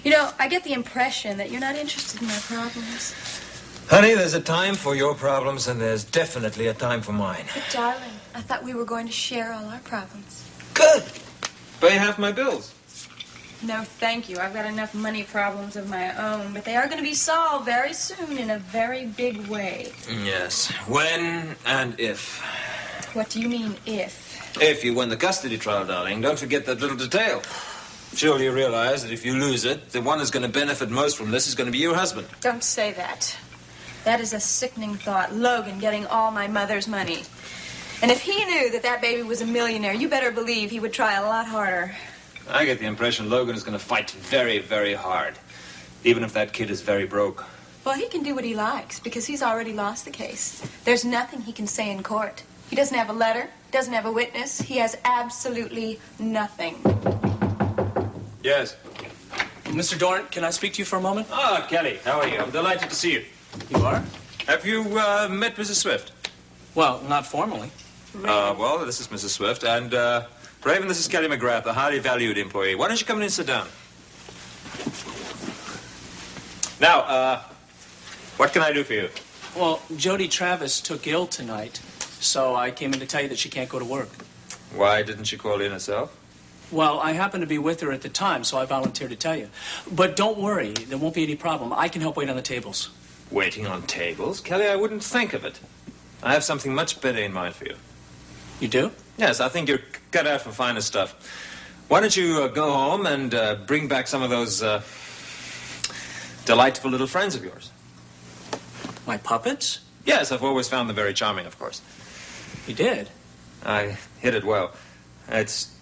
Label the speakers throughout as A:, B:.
A: You know, I get the impression that you're not interested in my problems.
B: Honey, there's a time for your problems, and there's definitely a time for mine.
A: But, darling, I thought we were going to share all our problems.
B: Good. Pay half my bills.
A: No, thank you. I've got enough money problems of my own, but they are going to be solved very soon in a very big way.
B: Yes. When and if.
A: What do you mean, if?
B: If you win the custody trial, darling, don't forget that little detail. Surely you realize that if you lose it, the one who's going to benefit most from this is going to be your husband.
A: Don't say that. That is a sickening thought. Logan getting all my mother's money. And if he knew that that baby was a millionaire, you better believe he would try a lot harder.
B: I get the impression Logan is going to fight very, very hard, even if that kid is very broke.
A: Well, he can do what he likes, because he's already lost the case. There's nothing he can say in court. He doesn't have a letter, doesn't have a witness. He has absolutely nothing.
B: Yes.
C: Mr. Dorrant, can I speak to you for a moment?
B: Ah, Kelly, how are you? I'm delighted to see you.
C: You are?
B: Have you met Mrs. Swift?
C: Well, not formally.
B: Well, this is Mrs. Swift, and Raven, this is Kelly McGrath, a highly valued employee. Why don't you come in and sit down? Now, what can I do for you?
C: Well, Jody Travis took ill tonight, so I came in to tell you that she can't go to work.
B: Why didn't she call in herself?
C: Well, I happened to be with her at the time, so I volunteered to tell you. But don't worry, there won't be any problem. I can help wait on the tables.
B: Waiting on tables? Kelly, I wouldn't think of it. I have something much better in mind for you.
C: You do?
B: Yes, I think you're cut out for finer stuff. Why don't you go home and bring back some of those delightful little friends of yours?
C: My puppets?
B: Yes, I've always found them very charming, of course.
C: You did?
B: I hit it well. It's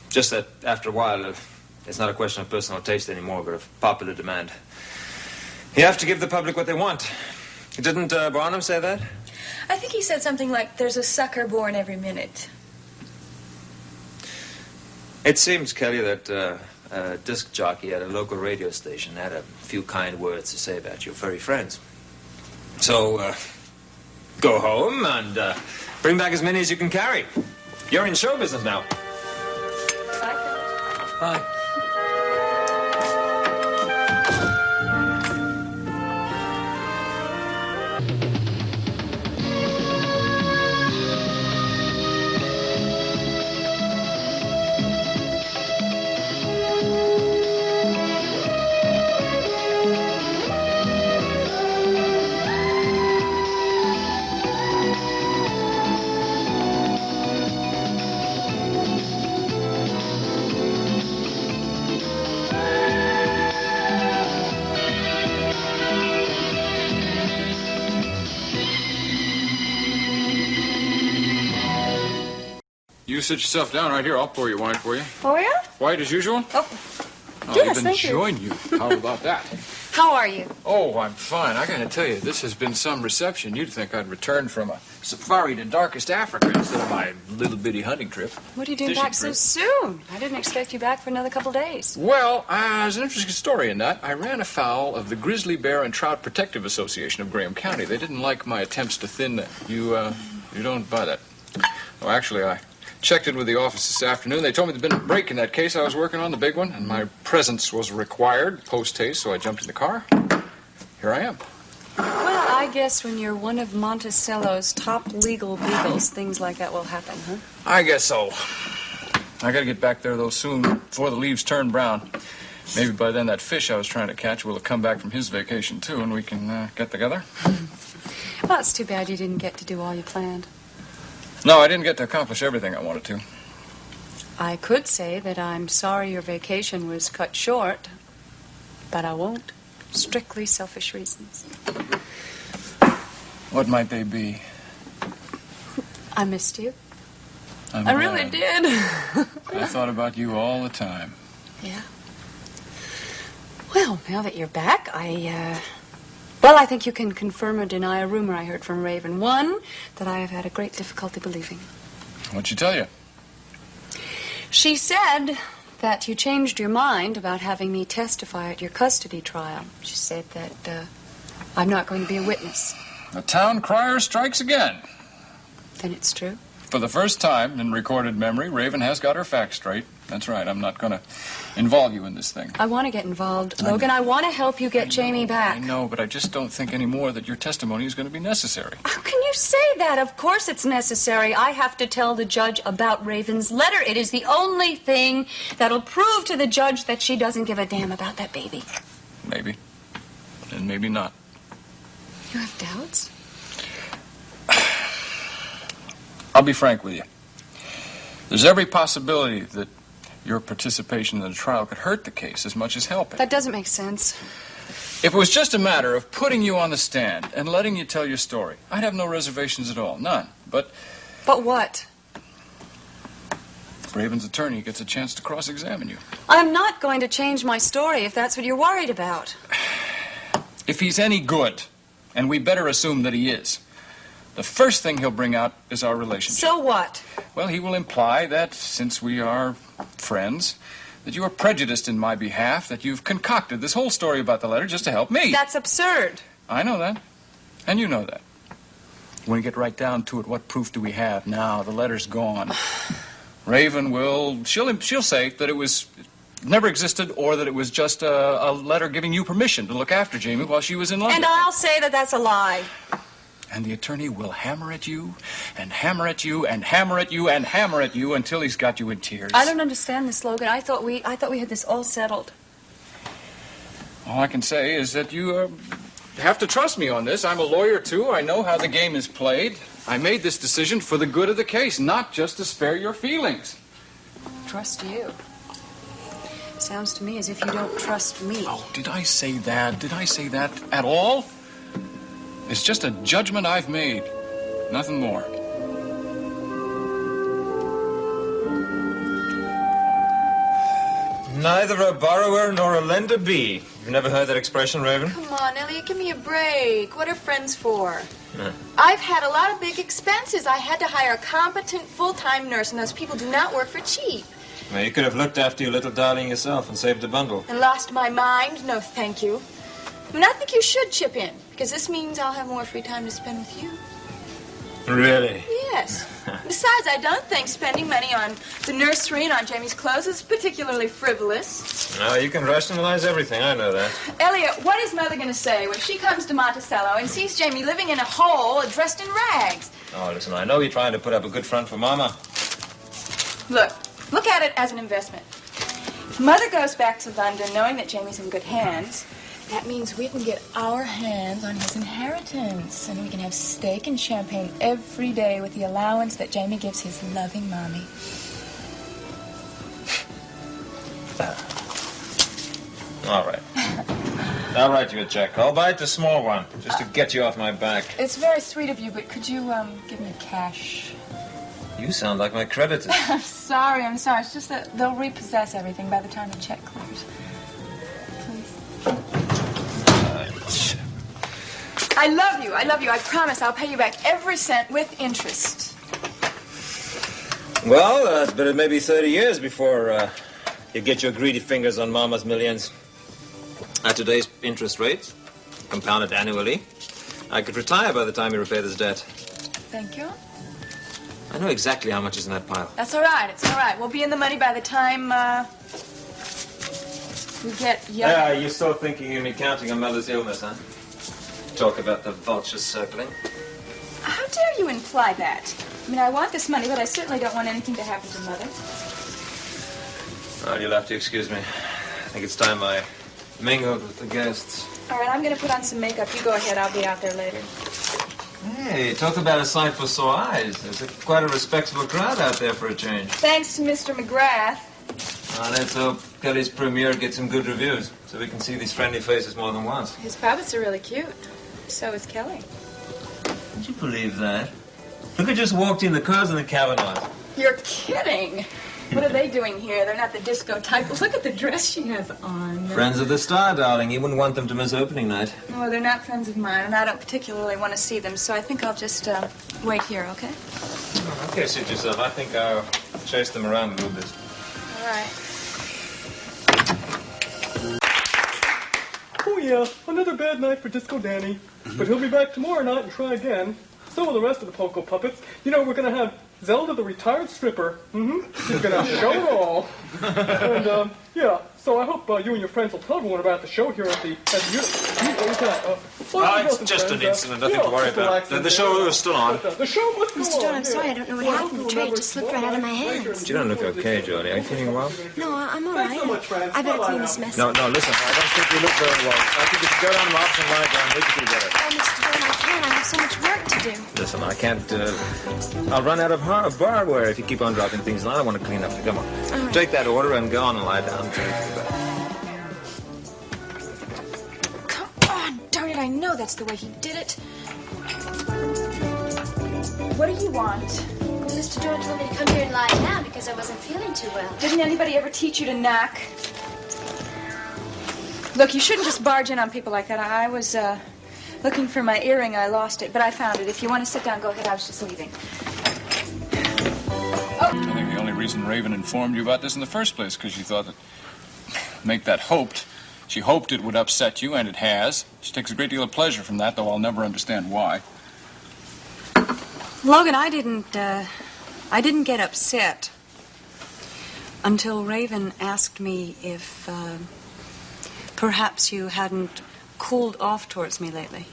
B: just that after a while, it's not a question of personal taste anymore, but of popular demand. You have to give the public what they want. Didn't Barnum say that?
A: I think he said something like, there's a sucker born every minute.
B: It seems, Kelly, that a disc jockey at a local radio station had a few kind words to say about your furry friends. So, go home and bring back as many as you can carry. You're in show business now.
A: Bye.
C: Bye.
D: You sit yourself down right here. I'll pour your wine for you.
A: Oh, yeah?
D: White as usual?
A: Oh,
D: Yes,
A: even thank you.
D: join you. How about that?
A: How are you?
D: Oh, I'm fine. I gotta tell you, this has been some reception. You'd think I'd returned from a safari to darkest Africa instead of my little bitty hunting trip.
E: What are you doing
D: Fishing
E: back so
D: trip.
E: soon? I didn't expect you back for another couple days.
D: Well, there's an interesting story in that. I ran afoul of the Grizzly Bear and Trout Protective Association of Graham County. They didn't like my attempts to thin the... You don't buy that. Oh, actually, I checked in with the office this afternoon. They told me there'd been a break in that case I was working on, the big one, and my presence was required post-haste, so I jumped in the car. Here I am.
E: Well, I guess when you're one of Monticello's top legal beagles, things like that will happen, huh?
D: I guess so. I gotta get back there, though, soon, before the leaves turn brown. Maybe by then that fish I was trying to catch will have come back from his vacation, too, and we can get together.
E: Well, it's too bad you didn't get to do all you planned.
D: No, I didn't get to accomplish everything I wanted to.
E: I could say that I'm sorry your vacation was cut short, but I won't. Strictly selfish reasons.
D: What might they be?
E: I missed you.
D: I'm
E: I really
D: glad.
E: did.
D: I thought about you all the time.
E: Yeah. Well, now that you're back, Well, I think you can confirm or deny a rumor I heard from Raven. One, that I have had a great difficulty believing.
D: What'd she tell you?
E: She said that you changed your mind about having me testify at your custody trial. She said that I'm not going to be a witness.
D: The town crier strikes again.
E: Then it's true.
D: For the first time in recorded memory, Raven has got her facts straight. That's right. I'm not going to involve you in this thing.
E: I want to get involved, Logan. I want to help you get Jamie back.
D: I know, but I just don't think anymore that your testimony is going to be necessary.
E: How can you say that? Of course it's necessary. I have to tell the judge about Raven's letter. It is the only thing that'll prove to the judge that she doesn't give a damn about that baby.
D: Maybe. And maybe not.
E: You have doubts?
D: I'll be frank with you. There's every possibility that your participation in the trial could hurt the case as much as help it.
E: That doesn't make sense.
D: If it was just a matter of putting you on the stand and letting you tell your story, I'd have no reservations at all. None. But
E: what?
D: Raven's attorney gets a chance to cross-examine you.
E: I'm not going to change my story if that's what you're worried about.
D: If he's any good, and we better assume that he is, the first thing he'll bring out is our relationship.
E: So what?
D: Well, he will imply that, since we are friends, that you are prejudiced in my behalf, that you've concocted this whole story about the letter just to help me.
E: That's absurd.
D: I know that. And you know that. When we get right down to it, what proof do we have now? The letter's gone. Raven will... She'll say that it was... never existed, or that it was just a letter giving you permission to look after Jamie while she was in London.
E: And I'll say that that's a lie.
D: And the attorney will hammer at you, and hammer at you, and hammer at you, and hammer at you until he's got you in tears.
E: I don't understand this, Logan. I thought we had this all settled.
D: All I can say is that you have to trust me on this. I'm a lawyer, too. I know how the game is played. I made this decision for the good of the case, not just to spare your feelings.
E: Trust you? Sounds to me as if you don't trust me.
D: Oh, did I say that? Did I say that at all? It's just a judgment I've made. Nothing more.
B: Neither a borrower nor a lender be. You've never heard that expression, Raven?
A: Come on, Eliot, give me a break. What are friends for? I've had a lot of big expenses. I had to hire a competent full-time nurse, and those people do not work for cheap.
B: Well, you could have looked after your little darling yourself and saved a bundle.
A: And lost my mind? No, thank you. I mean, I think you should chip in, because this means I'll have more free time to spend with you.
B: Really?
A: Yes. Besides, I don't think spending money on the nursery and on Jamie's clothes is particularly frivolous.
B: No, you can rationalize everything, I know that.
A: Eliot, what is Mother going to say when she comes to Monticello and sees Jamie living in a hole dressed in rags?
B: Oh, listen, I know you're trying to put up a good front for Mama.
A: Look at it as an investment. If Mother goes back to London knowing that Jamie's in good hands, that means we can get our hands on his inheritance, and we can have steak and champagne every day with the allowance that Jamie gives his loving mommy.
B: All right. I'll write you a check. I'll buy it a small one, just to get you off my back.
A: It's very sweet of you, but could you give me cash?
B: You sound like my creditors.
A: I'm sorry. It's just that they'll repossess everything by the time the check clears. Please. I love you. I promise I'll pay you back every cent with interest.
B: Well, it's been maybe 30 years before you get your greedy fingers on Mama's millions. At today's interest rates, compounded annually, I could retire by the time you repay this debt.
A: Thank you.
B: I know exactly how much is in that pile.
A: That's all right. It's all right. We'll be in the money by the time we get young.
B: Yeah, you're still thinking of me counting on Mother's illness, huh? Talk about the vultures circling.
A: How dare you imply that? I mean, I want this money, but I certainly don't want anything to happen to Mother.
B: Well, you'll have to excuse me. I think it's time I mingled with the guests.
A: All right, I'm going to put on some makeup. You go ahead. I'll be out there later.
B: Hey, talk about a sight for sore eyes. There's quite a respectable crowd out there for a change.
A: Thanks to Mr. McGrath.
B: Let's hope Kelly's premiere gets some good reviews, so we can see these friendly faces more than once.
A: His puppets are really cute. So is Kelly.
B: Would you believe that? Look, I just walked in. The cars in the Kavanaughs.
A: You're kidding. What are they doing here? They're not the disco type. Look at the dress she has on.
B: Friends of the star, darling. You wouldn't want them to miss opening night.
A: No, they're not friends of mine, and I don't particularly want to see them, so I think I'll just wait here, okay?
B: Okay, suit yourself. I think I'll chase them around a little bit.
A: All right.
F: Oh, yeah, another bad night for Disco Danny. But he'll be back tomorrow night and try again. So will the rest of the Poco puppets. You know, we're going to have Zelda the retired stripper. She's gonna show it all. And, yeah, so I hope you and your friends will tell everyone about the show here at the unit.
B: It's just an incident, nothing to worry about. The show is still on.
F: The show must go
G: Mr. John,
F: on.
G: I'm sorry, I don't know what happened. The tray just slipped right out of my hands.
B: You don't look okay, Jody. Are you feeling well?
G: No, I'm all right.
F: Thanks so much, friends.
G: I better
F: Bye-bye
G: clean
F: now.
G: this mess
B: No,
G: up.
B: no, listen, I don't think you look very well. I think you should go down to the office and lie down. Maybe you'll get it.
G: Oh, Mr. John, I can't. I have so much work to do.
B: Listen, I can't, I'll run out of barware if you keep on dropping things, and I don't want to clean up. Come on.
G: right.
B: Take that order and go on and lie down.
A: Come on, darn it, I know that's the way he did it. What do you want?
G: Mr. John told me to come here and lie down because I wasn't feeling too well.
A: Didn't anybody ever teach you to knock? Look, you shouldn't just barge in on people like that. I was, looking for my earring. I lost it, but I found it. If you want to sit down, go ahead. I was just leaving.
D: I think the only reason Raven informed you about this in the first place because she thought that, she hoped it would upset you, and it has. She takes a great deal of pleasure from that, though I'll never understand why.
E: Logan, I didn't get upset until Raven asked me if perhaps you hadn't cooled off towards me lately.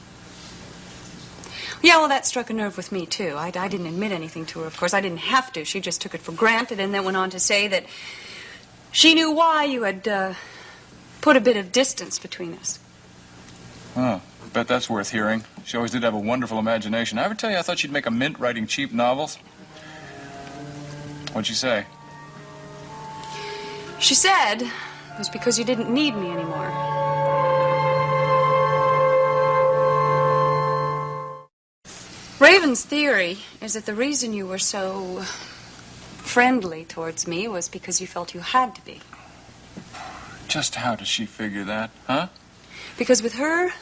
E: Yeah, well, that struck a nerve with me, too. I didn't admit anything to her, of course. I didn't have to. She just took it for granted and then went on to say that she knew why you had put a bit of distance between us.
D: Oh, I bet that's worth hearing. She always did have a wonderful imagination. I ever tell you I thought she'd make a mint writing cheap novels? What'd she say?
E: She said it was because you didn't need me anymore. Raven's theory is that the reason you were so friendly towards me was because you felt you had to be.
D: Just how does she figure that, huh?
E: Because with her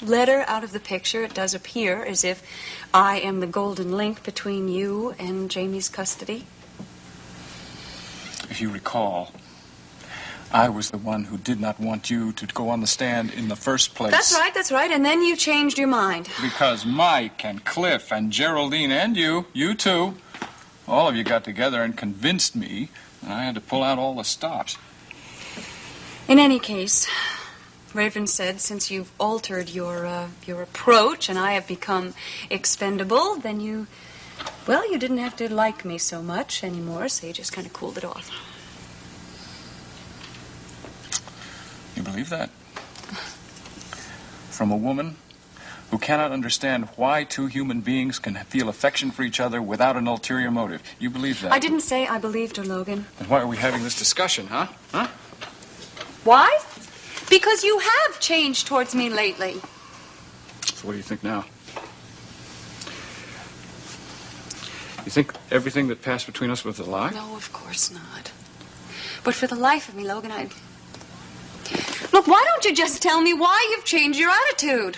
E: letter out of the picture, it does appear as if I am the golden link between you and Jamie's custody.
D: If you recall, I was the one who did not want you to go on the stand in the first place.
E: That's right. And then you changed your mind.
D: Because Mike and Cliff and Geraldine and you too, all of you got together and convinced me, and I had to pull out all the stops.
E: In any case, Raven said, since you've altered your approach and I have become expendable, then you didn't have to like me so much anymore, so you just kind of cooled it off.
D: You believe that? From a woman who cannot understand why two human beings can feel affection for each other without an ulterior motive. You believe that?
E: I didn't say I believed her, Logan.
D: Then why are we having this discussion, huh?
E: Why? Because you have changed towards me lately.
D: So what do you think now? You think everything that passed between us was a lie?
E: No, of course not. But for the life of me, Logan, Look, why don't you just tell me why you've changed your attitude?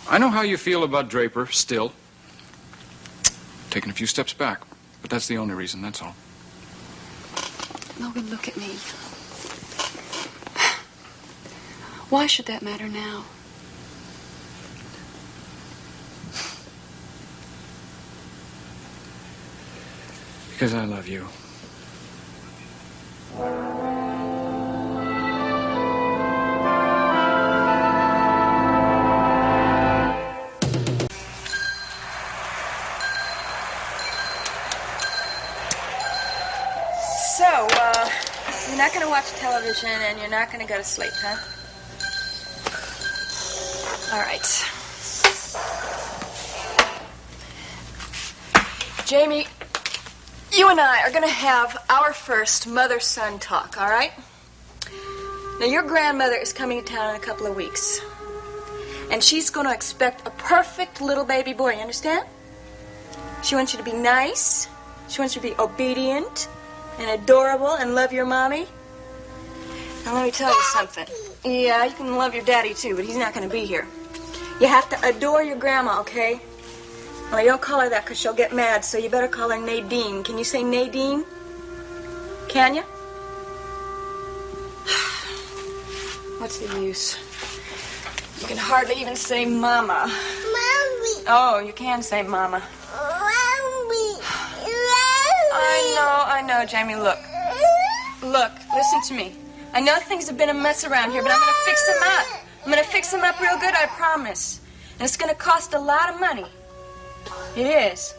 D: I know how you feel about Draper, still. Taking a few steps back. But that's the only reason, that's all.
E: Logan, look at me. Why should that matter now?
D: Because I love you.
A: So, you're not going to watch television and you're not going to go to sleep, huh? All right. Jamie, you and I are going to have our first mother-son talk, all right? Now, your grandmother is coming to town in a couple of weeks. And she's going to expect a perfect little baby boy, you understand? She wants you to be nice. She wants you to be obedient and adorable and love your mommy. Now, let me tell you something. Yeah, you can love your daddy, too, but he's not going to be here. You have to adore your grandma, okay? Well, you don't call her that because she'll get mad, so you better call her Nadine. Can you say Nadine? Can you? What's the use? You can hardly even say Mama.
G: Mommy.
A: Oh, you can say Mama.
G: Mommy.
A: I know, Jamie. Look, listen to me. I know things have been a mess around here, but I'm gonna fix them up. I'm gonna fix them up real good, I promise. And it's gonna cost a lot of money. It is.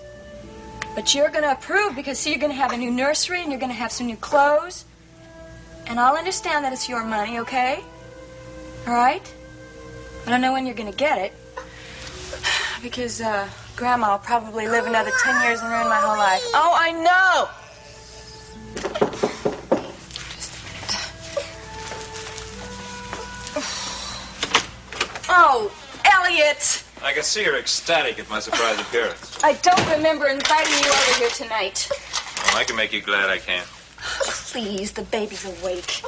A: But you're gonna approve because, see, you're gonna have a new nursery and you're gonna have some new clothes. And I'll understand that it's your money, okay? All right? I don't know when you're gonna get it. Because, Grandma will probably live another 10 years and ruin my whole life. Oh, I know! Oh, Eliot!
B: I can see you're ecstatic at my surprise appearance.
A: I don't remember inviting you over here tonight.
B: Well, I can make you glad I can.
A: Please, the baby's awake.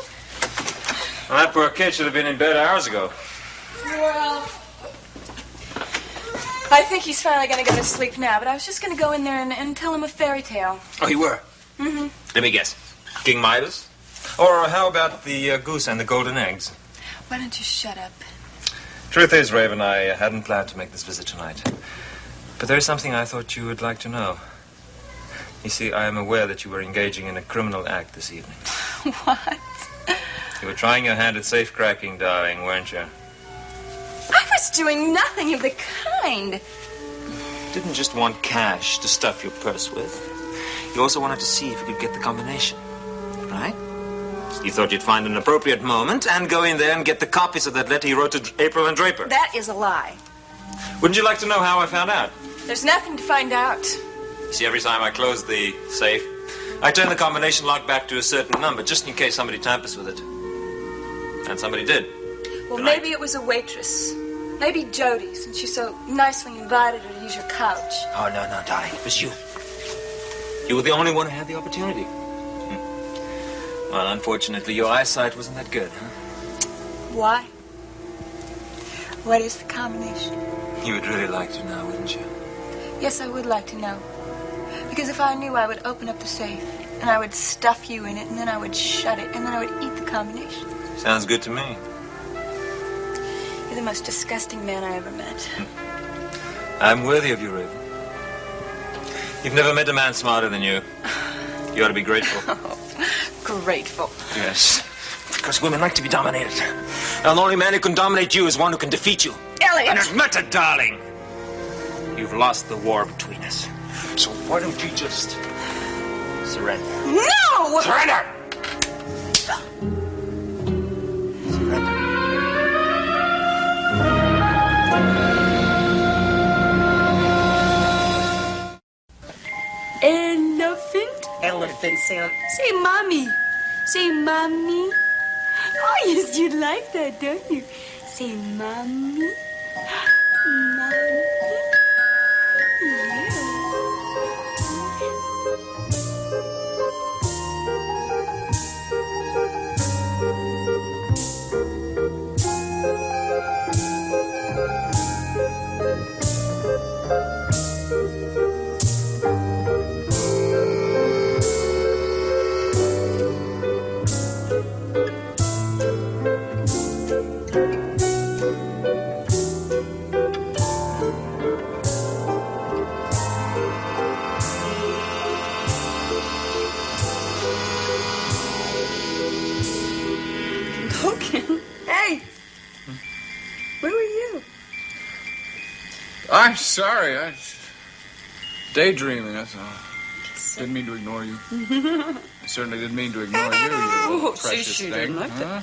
B: Well, that poor kid should have been in bed hours ago.
A: Well, I think he's finally going to go to sleep now, but I was just going to go in there and tell him a fairy tale.
B: Oh, you were?
A: Mm-hmm.
B: Let me guess. King Midas? Or how about the goose and the golden eggs?
A: Why don't you shut up?
B: Truth is, Raven, I hadn't planned to make this visit tonight. But there is something I thought you would like to know. You see, I am aware that you were engaging in a criminal act this evening.
A: What?
B: You were trying your hand at safecracking, darling, weren't you?
A: I was doing nothing of the kind.
B: You didn't just want cash to stuff your purse with. You also wanted to see if you could get the combination, right? You thought you'd find an appropriate moment and go in there and get the copies of that letter you wrote to April and Draper.
A: That is a lie.
B: Wouldn't you like to know how I found out?
A: There's nothing to find out.
B: You see, every time I close the safe, I turn the combination lock back to a certain number, just in case somebody tampers with it. And somebody did.
A: Well, maybe it was a waitress. Maybe Jody, since you so nicely invited her to use your couch.
B: Oh, no, darling. It was you. You were the only one who had the opportunity. Well, unfortunately, your eyesight wasn't that good, huh?
A: Why? What is the combination?
B: You would really like to know, wouldn't you?
A: Yes, I would like to know. Because if I knew, I would open up the safe, and I would stuff you in it, and then I would shut it, and then I would eat the combination.
B: Sounds good to me.
A: You're the most disgusting man I ever met.
B: I'm worthy of you, Raven. You've never met a man smarter than you. You ought to be grateful.
A: Grateful.
B: Yes. Because women like to be dominated. And the only man who can dominate you is one who can defeat you.
A: Eliot!
B: And admit it, darling. You've lost the war between us. So why don't you just surrender?
A: No!
B: Surrender! Surrender.
E: Elephant sound.
A: Say, Mommy. Say, Mommy. Oh, yes, you like that, don't you? Say, Mommy. Mommy. Yeah. Logan, hey! Where were you?
D: I'm sorry. I was daydreaming, that's all. Didn't mean to ignore you. I certainly didn't mean to ignore you, you precious
E: she
D: thing.
E: didn't like
D: Huh?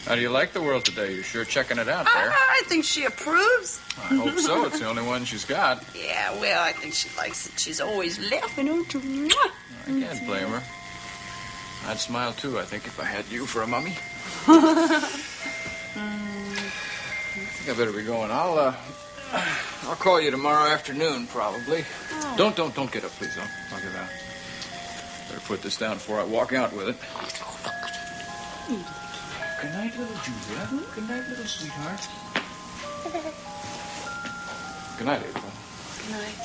D: How do you like the world today? You're sure checking it out there.
E: I think she approves.
D: I hope so. It's the only one she's got.
E: Yeah, well, I think she likes it. She's always laughing, don't you?
D: I can't blame her. I'd smile, too, I think, if I had you for a mummy. I think I better be going. I'll call you tomorrow afternoon, probably.
E: Oh.
D: Don't get up, please. Don't get out. Better put this down before I walk out with it. Good night, little Julia. Good night, little sweetheart. Good night, April.
A: Good night.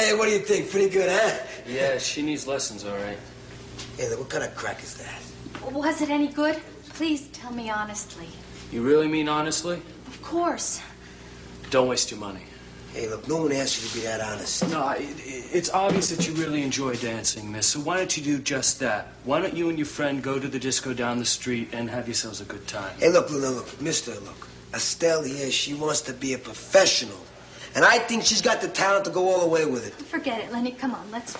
H: Hey, what do you think? Pretty good, huh?
C: Yeah, she needs lessons, all right.
H: Hey, look, what kind of crack is that?
G: Was it any good? Please tell me honestly.
C: You really mean honestly?
G: Of course.
C: Don't waste your money.
H: Hey, look, no one asked you to be that honest.
C: No, it's obvious that you really enjoy dancing, miss. So why don't you do just that? Why don't you and your friend go to the disco down the street and have yourselves a good time?
H: Hey, look, mister, look. Estelle here, she wants to be a professional. And I think she's got the talent to go all the way with it.
G: Forget it, Lenny. Come on, let's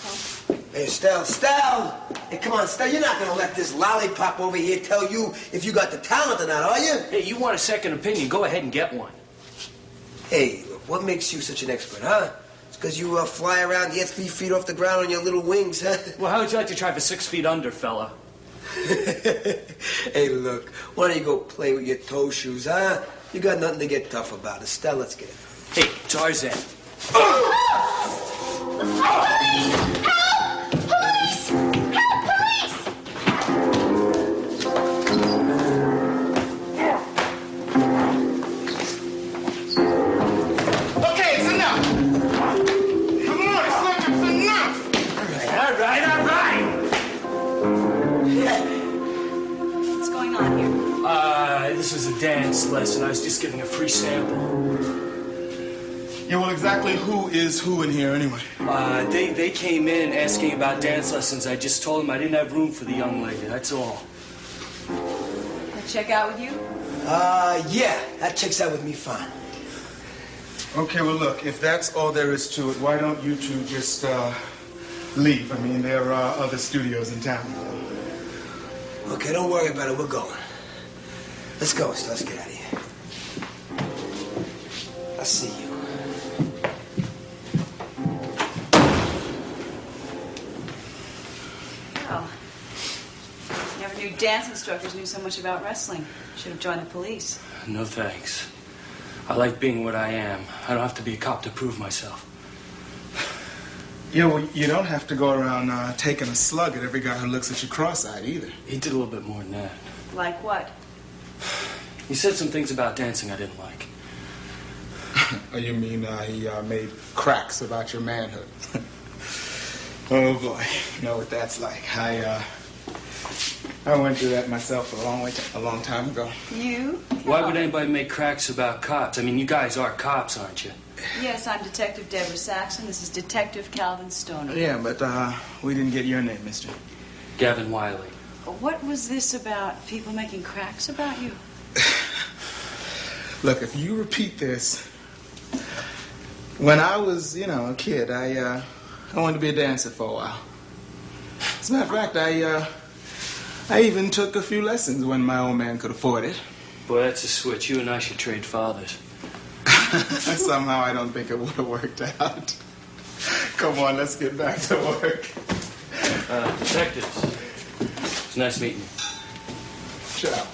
G: go.
H: Hey, Estelle! Hey, come on, Estelle, you're not gonna let this lollipop over here tell you if you got the talent or not, are you?
C: Hey, you want a second opinion, go ahead and get one.
H: Hey, look, what makes you such an expert, huh? It's because you fly around, get 3 feet off the ground on your little wings, huh?
C: Well, how would you like to try for 6 feet under, fella?
H: Hey, look, why don't you go play with your toe shoes, huh? You got nothing to get tough about. Estelle, let's get it.
C: Hey, Tarzan. This is a dance lesson. I was just giving a free sample.
I: Yeah, well, exactly who is who in here anyway?
C: They came in asking about dance lessons. I just told them I didn't have room for the young lady. That's all.
A: I'll check out with you?
H: Yeah, that checks out with me fine.
I: Okay, well, look, if that's all there is to it, why don't you two just leave? I mean, there are other studios in town.
H: Okay, don't worry about it. We're going. Let's go. Let's get out of here. I'll see you.
J: Well, never knew dance instructors knew so much about wrestling. Should have joined the police.
C: No thanks. I like being what I am. I don't have to be a cop to prove myself.
I: Yeah, well, you don't have to go around taking a slug at every guy who looks at you cross-eyed either.
C: He did a little bit more than that.
J: Like what?
C: He said some things about dancing I didn't like.
I: Oh, you mean he made cracks about your manhood? Oh, boy. You know what that's like. I went through that myself a long time ago.
J: You?
C: Why would anybody make cracks about cops? I mean, you guys are cops, aren't you?
J: Yes, I'm Detective Deborah Saxon. This is Detective Calvin Stoner.
I: Yeah, but we didn't get your name, mister.
C: Gavin Wiley.
J: What was this about people making cracks about you?
I: Look, if you repeat this, when I was, a kid, I wanted to be a dancer for a while. As a matter of fact, I even took a few lessons when my old man could afford it.
C: Boy, that's a switch. You and I should trade fathers.
I: Somehow I don't think it would have worked out. Come on, let's get back to work.
C: Detectives. It's nice meeting you.
I: Ciao.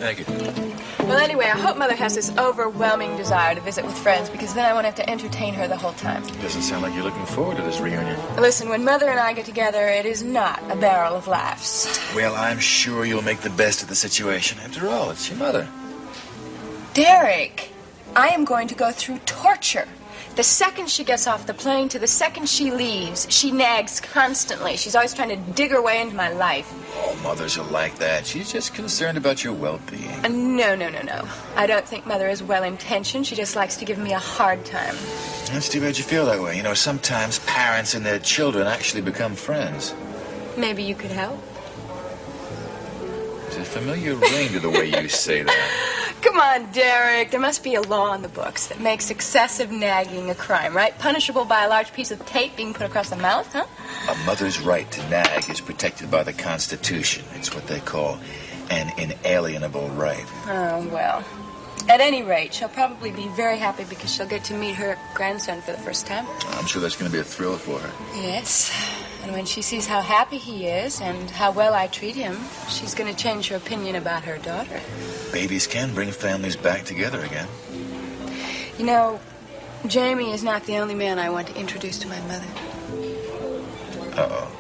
B: Thank you.
A: Well, anyway, I hope Mother has this overwhelming desire to visit with friends, because then I won't have to entertain her the whole time.
K: Doesn't sound like you're looking forward to this reunion.
A: Listen, when Mother and I get together, it is not a barrel of laughs.
K: Well, I'm sure you'll make the best of the situation. After all, it's your mother.
A: Derek, I am going to go through torture. The second she gets off the plane to the second she leaves, she nags constantly. She's always trying to dig her way into my life.
K: All mothers are like that. She's just concerned about your well-being.
A: No. I don't think Mother is well-intentioned. She just likes to give me a hard time.
K: That's too bad you feel that way. You know, sometimes parents and their children actually become friends.
A: Maybe you could help.
K: There's a familiar ring to the way you say that.
A: Come on, Derek. There must be a law in the books that makes excessive nagging a crime, right? Punishable by a large piece of tape being put across the mouth, huh?
K: A mother's right to nag is protected by the Constitution. It's what they call an inalienable right.
A: Oh, well. At any rate, she'll probably be very happy because she'll get to meet her grandson for the first time.
K: I'm sure that's going to be a thrill for her.
A: Yes. And when she sees how happy he is and how well I treat him, she's going to change her opinion about her daughter.
K: Babies can bring families back together again.
A: You know, Jamie is not the only man I want to introduce to my mother.
K: Uh-oh.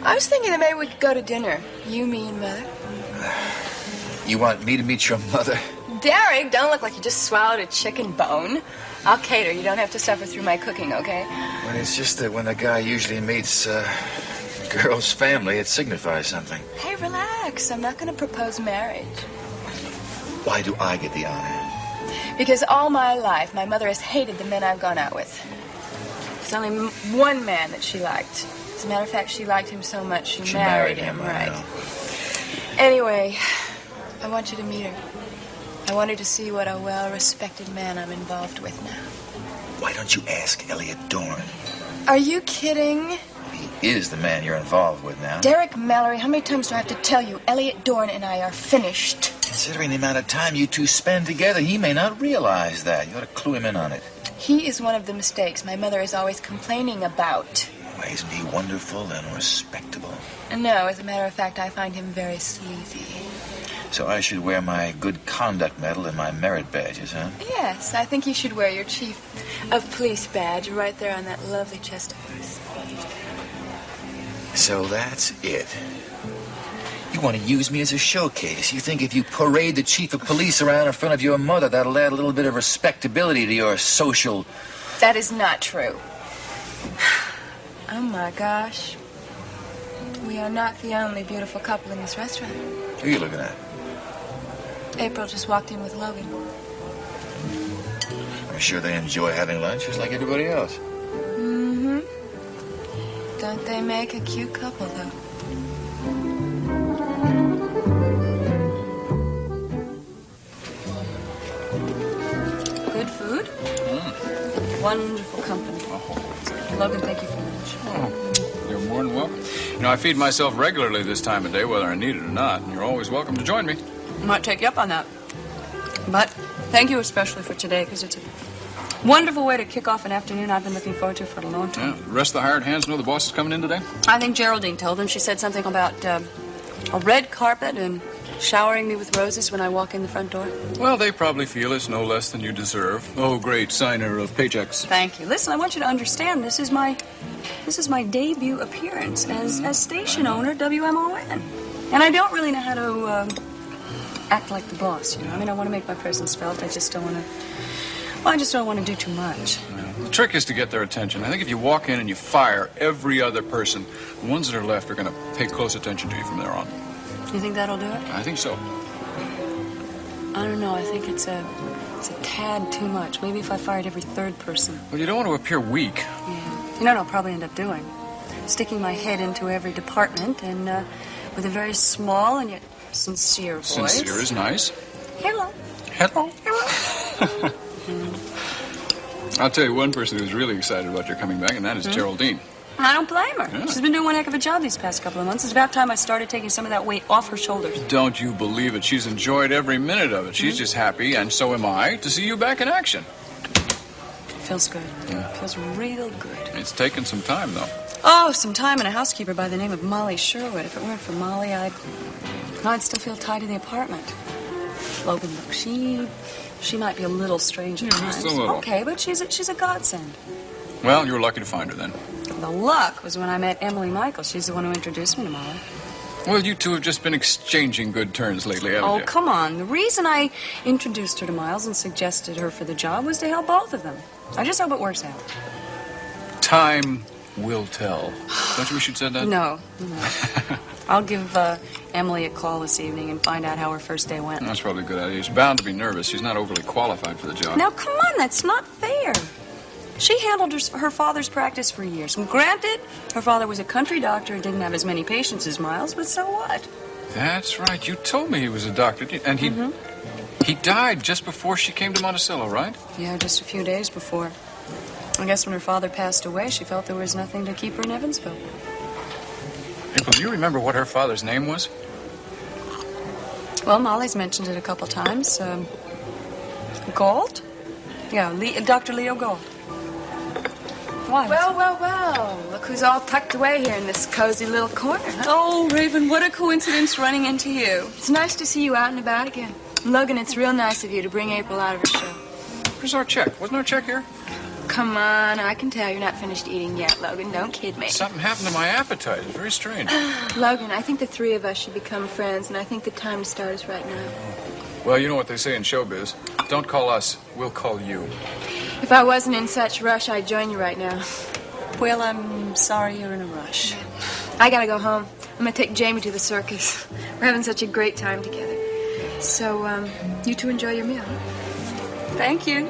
A: I was thinking that maybe we could go to dinner. You, me, and Mother.
K: You want me to meet your mother?
A: Derek, don't look like you just swallowed a chicken bone. I'll cater. You don't have to suffer through my cooking, okay?
K: Well, it's just that when a guy usually meets a girl's family, it signifies something.
A: Hey, relax. I'm not going to propose marriage.
K: Why do I get the honor?
A: Because all my life, my mother has hated the men I've gone out with. There's only one man that she liked. As a matter of fact, she liked him so much she married him, right? Anyway, I want you to meet her. I want her to see what a well-respected man I'm involved with now.
K: Why don't you ask Eliot Dorn?
A: Are you kidding?
K: He is the man you're involved with now.
A: Derek Mallory, how many times do I have to tell you? Eliot Dorn and I are finished.
K: Considering the amount of time you two spend together, he may not realize that. You ought to clue him in on it.
A: He is one of the mistakes my mother is always complaining about.
K: Why, isn't he wonderful and respectable?
A: No, as a matter of fact, I find him very sleazy.
K: So I should wear my good conduct medal and my merit badges, huh?
A: Yes, I think you should wear your Chief of Police badge right there on that lovely chest of yours.
K: So that's it. You want to use me as a showcase. You think if you parade the Chief of Police around in front of your mother, that'll add a little bit of respectability to your social...
A: That is not true. Oh, my gosh. We are not the only beautiful couple in this restaurant.
K: Who are you looking at?
A: April just walked in with Logan.
K: I'm sure they enjoy having lunch just like everybody else.
A: Mm-hmm. Don't they make a cute couple, though?
E: Good food. Wonderful company. Logan, thank you for lunch.
D: Oh, you're more than welcome. You know, I feed myself regularly this time of day, whether I need it or not, and you're always welcome to join me.
E: I might take you up on that. But thank you especially for today, because it's a wonderful way to kick off an afternoon I've been looking forward to for a long time.
D: Yeah, the rest of the hired hands know the boss is coming in today?
E: I think Geraldine told them. She said something about a red carpet and showering me with roses when I walk in the front door.
D: Well, they probably feel it's no less than you deserve. Oh, great signer of paychecks.
E: Thank you. Listen, I want you to understand this is my debut appearance as station owner WMON. And I don't really know how to act like the boss, you know. I mean, I want to make my presence felt. I just don't want to... Well, I just don't want to do too much.
D: Yeah. The trick is to get their attention. I think if you walk in and you fire every other person, the ones that are left are going to pay close attention to you from there on.
E: You think that'll do it?
D: I think so.
E: I don't know. I think it's a tad too much. Maybe if I fired every third person.
D: Well, you don't want to appear weak.
E: Yeah. You know what I'll probably end up doing? Sticking my head into every department and with a very small and yet sincere voice.
D: Sincere is nice.
E: Hello.
D: Hello. Hello. I'll tell you one person who's really excited about your coming back, and that is Geraldine.
E: I don't blame her.
D: Yeah.
E: She's been doing one heck of a job these past couple of months. It's about time I started taking some of that weight off her shoulders.
D: Don't you believe it? She's enjoyed every minute of it. She's just happy, and so am I, to see you back in action.
E: Feels good.
D: Yeah.
E: Feels real good.
D: It's taken some time, though.
E: Oh, some time and a housekeeper by the name of Molly Sherwood. If it weren't for Molly, I'd still feel tied to the apartment. Logan, look, she might be a little strange at times.
D: Just a little.
E: Okay, but she's a godsend.
D: Well, you were lucky to find her then.
E: The luck was when I met Emily Michael. She's the one who introduced me to Molly.
D: Well, you two have just been exchanging good turns lately, haven't you?
E: Oh, come on. The reason I introduced her to Miles and suggested her for the job was to help both of them. I just hope it works out.
D: Time will tell. Don't you wish you'd said that?
E: No. I'll give Emily a call this evening and find out how her first day went.
D: That's probably a good idea. She's bound to be nervous. She's not overly qualified for the job.
E: Now, come on. That's not fair. She handled her father's practice for years. And granted, her father was a country doctor and didn't have as many patients as Miles, but so what?
D: That's right. You told me he was a doctor, and he died just before she came to Monticello, right?
E: Yeah, just a few days before. I guess when her father passed away, she felt there was nothing to keep her in Evansville.
D: April, do you remember what her father's name was?
E: Well, Molly's mentioned it a couple times. Galt? Yeah, Dr. Leo Galt. Why?
A: Well. Look who's all tucked away here in this cozy little corner, huh?
E: Oh, Raven, what a coincidence running into you.
A: It's nice to see you out and about again. Logan, it's real nice of you to bring April out of her show.
D: Where's our check? Wasn't our check here?
A: Come on, I can tell you're not finished eating yet, Logan. Don't kid me.
D: Something happened to my appetite. It's very strange.
A: Logan, I think the three of us should become friends, and I think the time to start is right now.
D: Well, you know what they say in showbiz. Don't call us, we'll call you.
A: If I wasn't in such rush, I'd join you right now.
E: Well, I'm sorry you're in a rush.
A: I gotta go home. I'm gonna take Jamie to the circus. We're having such a great time together. So, you two enjoy your meal.
E: Thank you.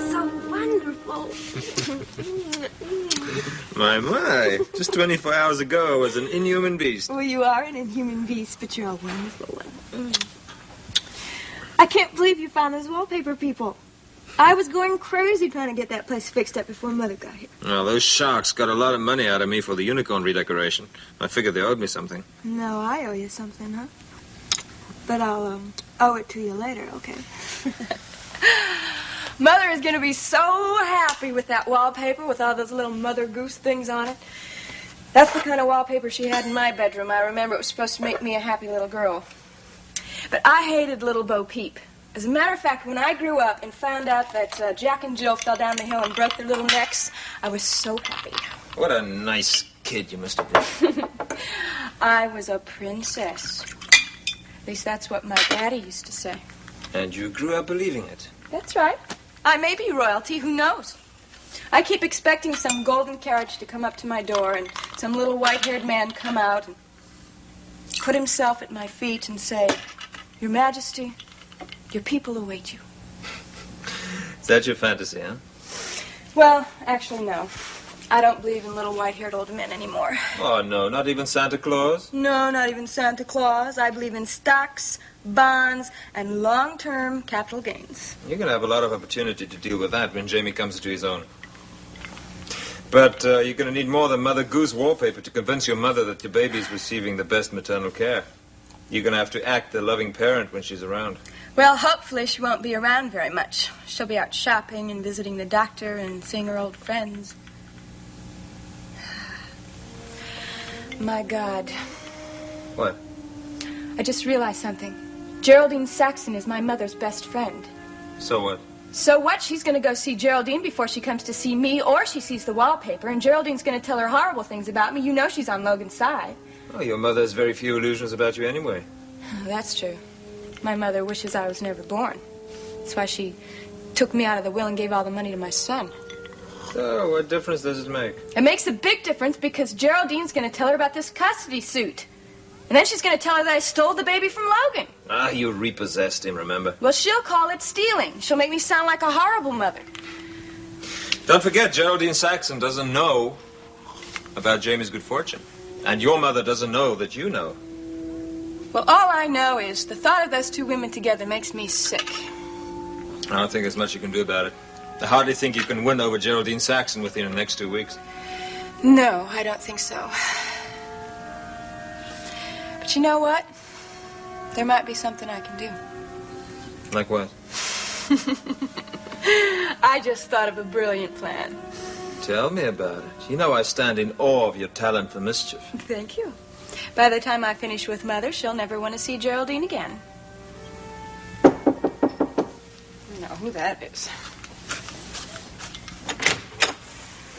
G: So wonderful.
B: My. Just 24 hours ago, I was an inhuman beast.
G: Well, you are an inhuman beast, but you're a wonderful one. I can't believe you found those wallpaper people. I was going crazy trying to get that place fixed up before Mother got here.
B: Well, those sharks got a lot of money out of me for the unicorn redecoration. I figured they owed me something.
G: No, I owe you something, huh? But I'll owe it to you later, okay?
A: Mother is gonna be so happy with that wallpaper with all those little Mother Goose things on it. That's the kind of wallpaper she had in my bedroom. I remember it was supposed to make me a happy little girl. But I hated little Bo Peep. As a matter of fact, when I grew up and found out that Jack and Jill fell down the hill and broke their little necks, I was so happy.
B: What a nice kid you must have been.
A: I was a princess. At least that's what my daddy used to say.
B: And you grew up believing it.
A: That's right. I may be royalty, who knows? I keep expecting some golden carriage to come up to my door and some little white-haired man come out and put himself at my feet and say, Your Majesty, your people await you.
B: Is that your fantasy, huh?
A: Well, actually, no. I don't believe in little white-haired old men anymore.
B: Oh, no, not even Santa Claus?
A: No, not even Santa Claus. I believe in stocks, bonds, and long-term capital gains.
B: You're going to have a lot of opportunity to deal with that when Jamie comes to his own. But you're going to need more than Mother Goose wallpaper to convince your mother that your baby's receiving the best maternal care. You're going to have to act the loving parent when she's around.
A: Well, hopefully she won't be around very much. She'll be out shopping and visiting the doctor and seeing her old friends. My God.
B: What?
A: I just realized something. Geraldine Saxon is my mother's best friend.
B: So what?
A: So what? She's going to go see Geraldine before she comes to see me, or she sees the wallpaper, and Geraldine's going to tell her horrible things about me. You know she's on Logan's side.
B: Oh, your mother has very few illusions about you anyway.
A: Oh, that's true. My mother wishes I was never born. That's why she took me out of the will and gave all the money to my son.
B: So, what difference does it make?
A: It makes a big difference because Geraldine's going to tell her about this custody suit. And then she's going to tell her that I stole the baby from Logan.
B: Ah, you repossessed him, remember?
A: Well, she'll call it stealing. She'll make me sound like a horrible mother.
B: Don't forget, Geraldine Saxon doesn't know about Jamie's good fortune. And your mother doesn't know that you know.
A: Well, all I know is the thought of those two women together makes me sick.
B: I don't think there's much you can do about it. I hardly think you can win over Geraldine Saxon within the next 2 weeks.
A: No, I don't think so. But you know what? There might be something I can do.
B: Like what?
A: I just thought of a brilliant plan.
B: Tell me about it. You know I stand in awe of your talent for mischief.
A: Thank you. By the time I finish with Mother, she'll never want to see Geraldine again. You know who that is.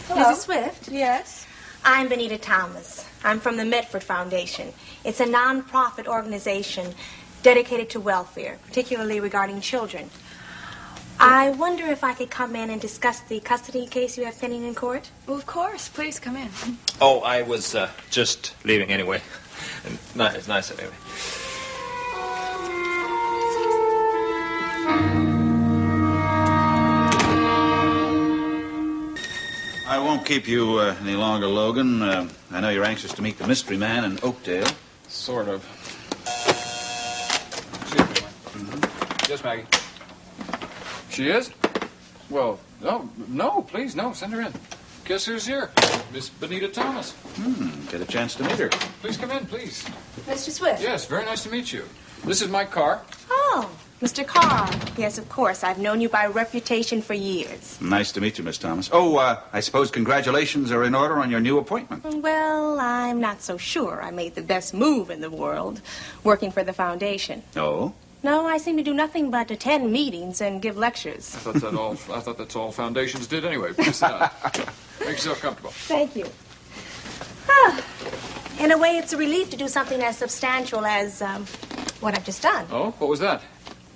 A: Hello.
L: Mrs. Swift?
A: Yes?
L: I'm Benita Thomas. I'm from the Medford Foundation. It's a non-profit organization dedicated to welfare, particularly regarding children. I wonder if I could come in and discuss the custody case you have pending in court?
A: Well, of course. Please come in.
B: Oh, I was just leaving anyway. It's nice anyway.
M: I won't keep you any longer, Logan. I know you're anxious to meet the mystery man in Oakdale.
D: Sort of. Yes, Maggie. She is? Well, no, please, no, send her in. Guess who's here? Miss Benita Thomas.
M: Get a chance to meet her.
D: Please come in, please.
L: Mr. Swift?
D: Yes, very nice to meet you. This is my car.
L: Oh, Mr. Carr. Yes, of course. I've known you by reputation for years.
M: Nice to meet you, Miss Thomas. Oh, I suppose congratulations are in order on your new appointment.
L: Well, I'm not so sure. I made the best move in the world, working for the foundation.
M: Oh?
L: No, I seem to do nothing but attend meetings and give lectures.
D: I thought that's all foundations did anyway. Please sit down. Make yourself comfortable.
L: Thank you. In a way, it's a relief to do something as substantial as what I've just done.
D: Oh, what was that?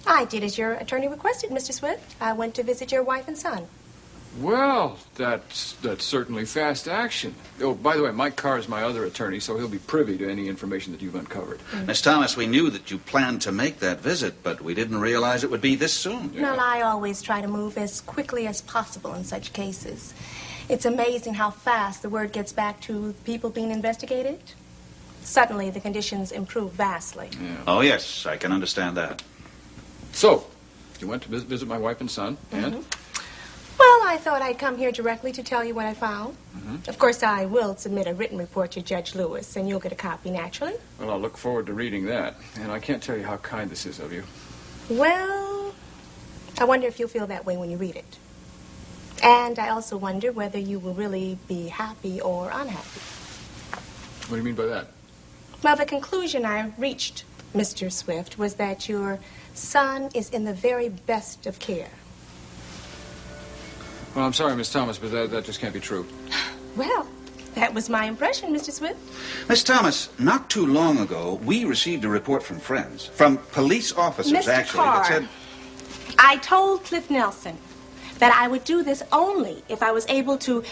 L: I did as your attorney requested, Mr. Swift. I went to visit your wife and son.
D: Well, that's certainly fast action. Oh, by the way, Mike Carr is my other attorney, so he'll be privy to any information that you've uncovered.
M: Miss Thomas, we knew that you planned to make that visit, but we didn't realize it would be this soon.
L: Well, I always try to move as quickly as possible in such cases. It's amazing how fast the word gets back to people being investigated. Suddenly, the conditions improve vastly.
D: Yeah.
M: Oh, yes, I can understand that.
D: So, you went to visit my wife and son, and?
L: Well, I thought I'd come here directly to tell you what I found. Of course, I will submit a written report to Judge Lewis, and you'll get a copy naturally.
D: Well, I'll look forward to reading that. And I can't tell you how kind this is of you.
L: Well, I wonder if you'll feel that way when you read it. And I also wonder whether you will really be happy or unhappy.
D: What do you mean by that?
L: Well, the conclusion I reached, Mr. Swift, was that your son is in the very best of care.
D: Well, I'm sorry, Miss Thomas, but that just can't be true.
L: Well, that was my impression, Mr. Swift.
M: Miss Thomas, not too long ago, we received a report from friends, from police officers,
L: Mr.
M: actually,
L: Carr,
M: that said...
L: I told Cliff Nelson that I would do this only if I was able to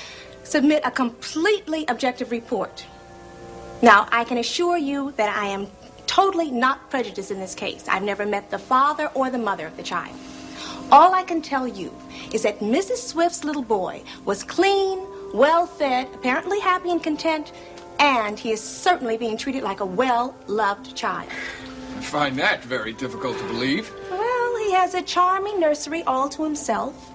L: submit a completely objective report. Now, I can assure you that I am totally not prejudiced in this case. I've never met the father or the mother of the child. All I can tell you is that Mrs. Swift's little boy was clean, well-fed, apparently happy and content, and he is certainly being treated like a well-loved child.
D: I find that very difficult to believe.
L: Well, he has a charming nursery all to himself,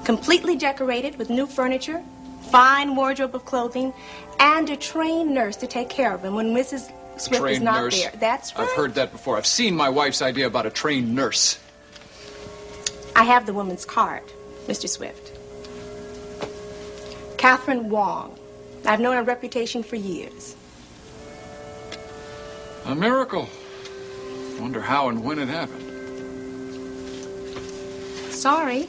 L: completely decorated with new furniture, fine wardrobe of clothing, and a trained nurse to take care of him when Mrs. Swift is not there. That's right.
D: I've heard that before. I've seen my wife's idea about a trained nurse.
L: I have the woman's card, Mr. Swift. Catherine Wong. I've known her reputation for years.
D: A miracle. Wonder how and when it happened.
L: Sorry.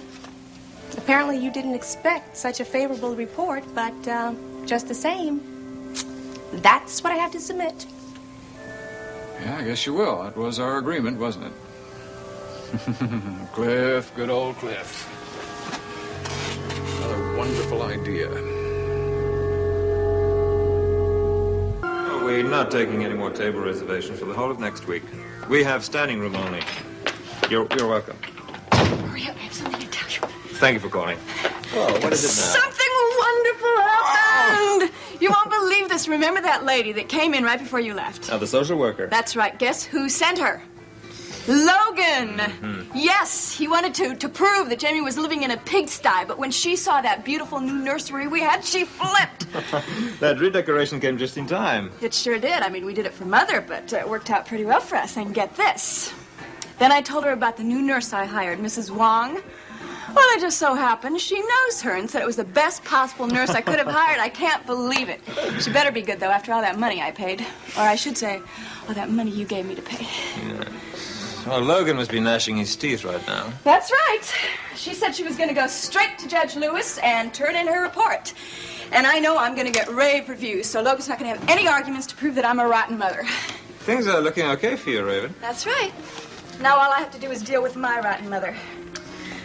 L: Apparently you didn't expect such a favorable report, but just the same, that's what I have to submit.
D: Yeah, I guess you will. That was our agreement, wasn't it? Cliff, good old Cliff. Another wonderful idea.
B: Oh, we're not taking any more table reservations for the whole of next week. We have standing room only. You're welcome.
A: Hurry up, I have something to tell you.
B: Thank you for calling. Oh, what is it now?
A: Something wonderful happened! You won't believe this. Remember that lady that came in right before you left?
B: The social worker.
A: That's right. Guess who sent her? Logan! Yes, he wanted to prove that Jamie was living in a pigsty, but when she saw that beautiful new nursery we had, she flipped.
B: That redecoration came just in time.
A: It sure did. I mean, we did it for Mother, but it worked out pretty well for us. And get this. Then I told her about the new nurse I hired, Mrs. Wong. Well, it just so happened she knows her and said it was the best possible nurse I could have hired. I can't believe it. She better be good, though, after all that money I paid. Or I should say, all that money you gave me to pay.
B: Yeah. Well, Logan must be gnashing his teeth right now.
A: That's right. She said she was going to go straight to Judge Lewis and turn in her report. And I know I'm going to get rave reviews, so Logan's not going to have any arguments to prove that I'm a rotten mother.
B: Things are looking okay for you, Raven.
A: That's right. Now all I have to do is deal with my rotten mother.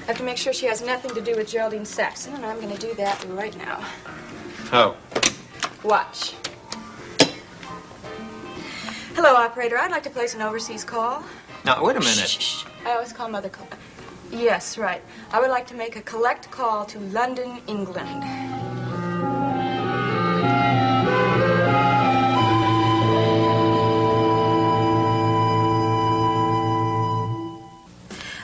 A: I have to make sure she has nothing to do with Geraldine Saxon, and I'm going to do that right now.
B: Oh.
A: Watch. Hello, operator. I'd like to place an overseas call.
B: Now, wait a minute.
A: Shh. I always call Mother call. Yes, right. I would like to make a collect call to London, England.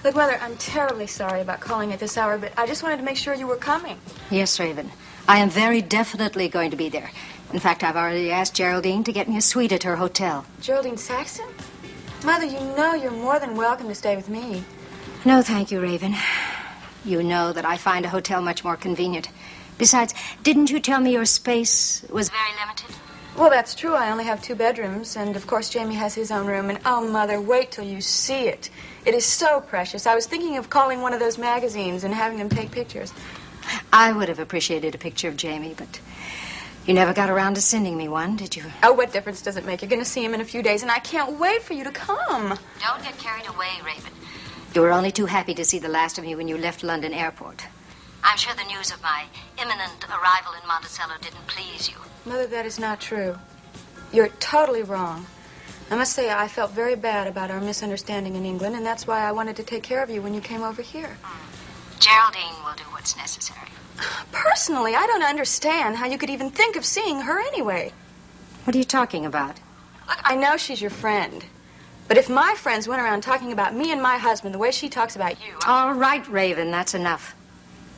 A: Look, Mother, I'm terribly sorry about calling at this hour, but I just wanted to make sure you were coming.
N: Yes, Raven. I am very definitely going to be there. In fact, I've already asked Geraldine to get me a suite at her hotel.
A: Geraldine Saxon? Mother, you know you're more than welcome to stay with me.
N: No, thank you, Raven. You know that I find a hotel much more convenient. Besides, didn't you tell me your space was very limited?
A: Well, that's true. I only have 2 bedrooms, and of course Jamie has his own room. And oh, Mother, wait till you see it. It is so precious. I was thinking of calling one of those magazines and having them take pictures.
N: I would have appreciated a picture of Jamie, but you never got around to sending me one, did you?
A: Oh, what difference does it make? You're going to see him in a few days, and I can't wait for you to come.
N: Don't get carried away, Raven. You were only too happy to see the last of me when you left London Airport. I'm sure the news of my imminent arrival in Monticello didn't please you.
A: Mother, that is not true. You're totally wrong. I must say I felt very bad about our misunderstanding in England, and that's why I wanted to take care of you when you came over here.
N: Geraldine will do what's necessary.
A: Personally, I don't understand how you could even think of seeing her anyway.
N: What are you talking about?
A: Look, I know she's your friend. But if my friends went around talking about me and my husband the way she talks about you...
N: All right, Raven, that's enough.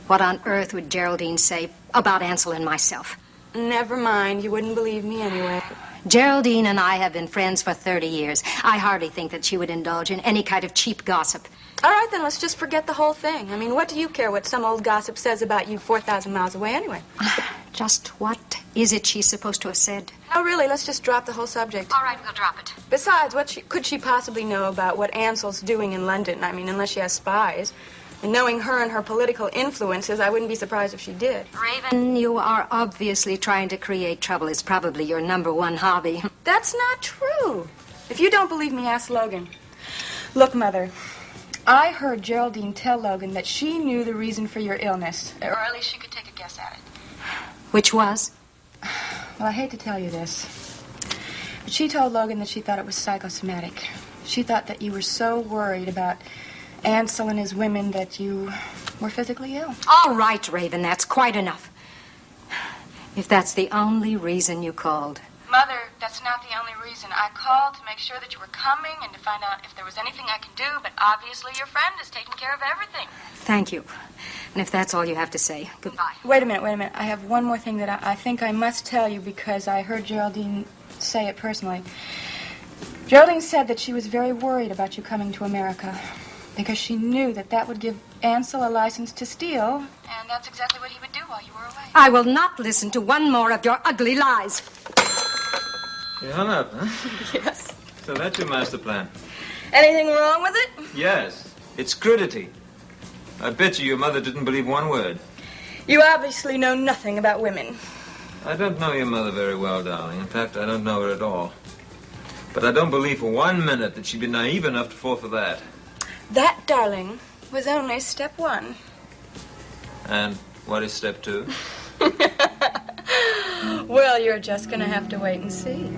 N: What on earth would Geraldine say about Ansel and myself?
A: Never mind. You wouldn't believe me anyway.
N: Geraldine and I have been friends for 30 years. I hardly think that she would indulge in any kind of cheap gossip.
A: All right, then, let's just forget the whole thing. I mean, what do you care what some old gossip says about you 4,000 miles away anyway?
N: Just what is it she's supposed to have said?
A: No, really, let's just drop the whole subject.
N: All right, we'll drop it.
A: Besides, what could she possibly know about what Ansel's doing in London? I mean, unless she has spies. And knowing her and her political influences, I wouldn't be surprised if she did.
N: Raven, you are obviously trying to create trouble. It's probably your #1 hobby.
A: That's not true. If you don't believe me, ask Logan. Look, Mother, I heard Geraldine tell Logan that she knew the reason for your illness. Or at least she could take a guess at it.
N: Which was?
A: Well, I hate to tell you this, but she told Logan that she thought it was psychosomatic. She thought that you were so worried about Ansel and his women that you were physically ill.
N: All right, Raven, that's quite enough. If that's the only reason you called.
A: Mother, that's not the only reason. I called to make sure that you were coming and to find out if there was anything I can do, but obviously your friend is taking care of everything.
N: Thank you. And if that's all you have to say, goodbye.
A: Wait a minute. I have one more thing that I think I must tell you because I heard Geraldine say it personally. Geraldine said that she was very worried about you coming to America because she knew that that would give Ansel a license to steal. And that's exactly what he would do while you were away.
N: I will not listen to one more of your ugly lies.
B: You hung up, huh?
A: Yes.
B: So that's your master plan.
A: Anything wrong with it?
B: Yes. It's crudity. I bet you your mother didn't believe one word.
A: You obviously know nothing about women.
B: I don't know your mother very well, darling. In fact, I don't know her at all. But I don't believe for 1 minute that she'd be naive enough to fall for that.
A: That, darling, was only step 1.
B: And what is step 2?
A: Well, you're just gonna have to wait and see.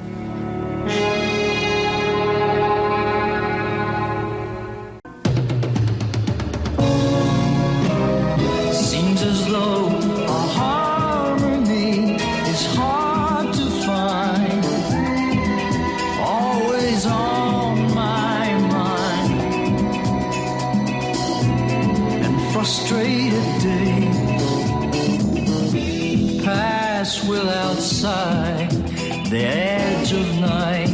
O: Seems as though a harmony is hard to find. Always on my mind. And frustrated days pass without sight. The edge of night